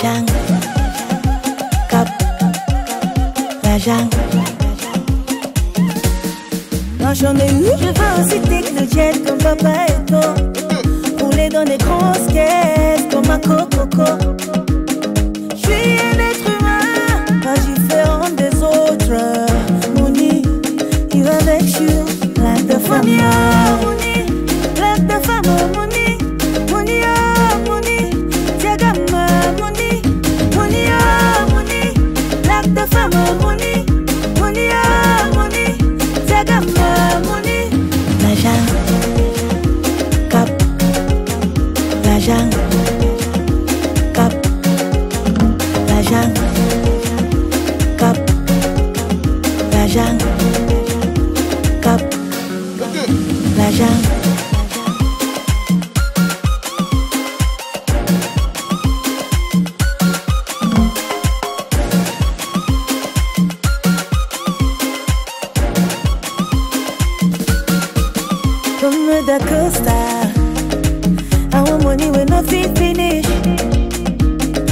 jungle, cap, la jungle. Moi j'en ai eu, je veux aussi techno-jet comme papa et toi. Rouler dans des grosses caisses comme un coco. Je suis un être humain, pas différent des autres. Money, you avec you, like the family. Money, like the family. Money, money, oh money, Diagama money, money, oh money, like the family. Money, money, oh money, Diagama money. La jungle, cap, la jungle, cap, la jungle, cap, la jungle, cap, la jungle. Comme da Costa, our money will not fit finish.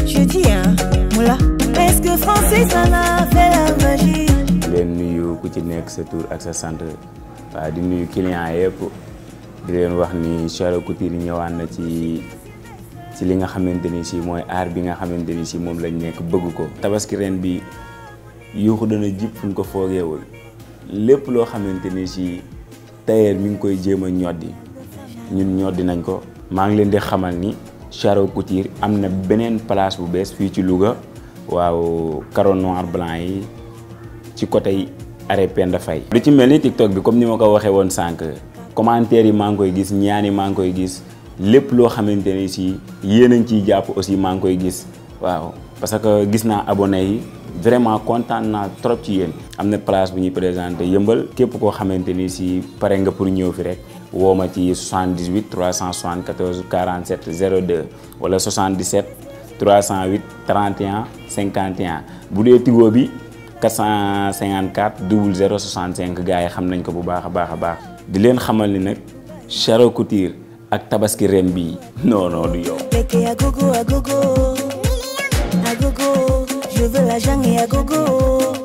Je dis hein, moula, est-ce que Francis en a fait la magie? leen nuyu ku ci nekk sa tur ak sa sant waaw di nuyu client yëpp di leen wax ni Charo Couture ñëwaat na ci li nga xamante ni si mooy aar bi nga xamante ni si moom lañ nekk bëgg ko. tabaski ren bi yuuxu dana jib fu ñu ko foogeewul lépp loo xamante ni si tailleur mi ngi koy jéem a ñoddi ñun ñoddi nañ ko. maa ngi leen di xamal ni Charo Couture am na beneen place bu bees fii ci Louga waaw carreau noir blanc yi ci côté arrêt Penda Faye. lu ci mel ni TikTok bi comme ni ma ko waxee woon sànq commentaire yi maa ngi koy gis ñaan yi maa ngi koy gis lépp loo xamante ni si yéen a ngi ciy jàpp aussi maa ngi koy gis waaw parce que gis naa abonné yi vraiment kontaan naa trop ci yéen. am na place bu ñuy présenté yëmbal képp koo xamante ni si pare nga pour ñëw fi rek woo ma ci 78 374 47 02 wala 77 308 31 51 bu dee Tigo bi 454 00 65 gars yi xam nañ ko bu baax a baax. di leen xamal ni nag Charo Couture ak tabaski ren bii non du yow. Agogo, agogo, agogo, je veux la jungle et agogo.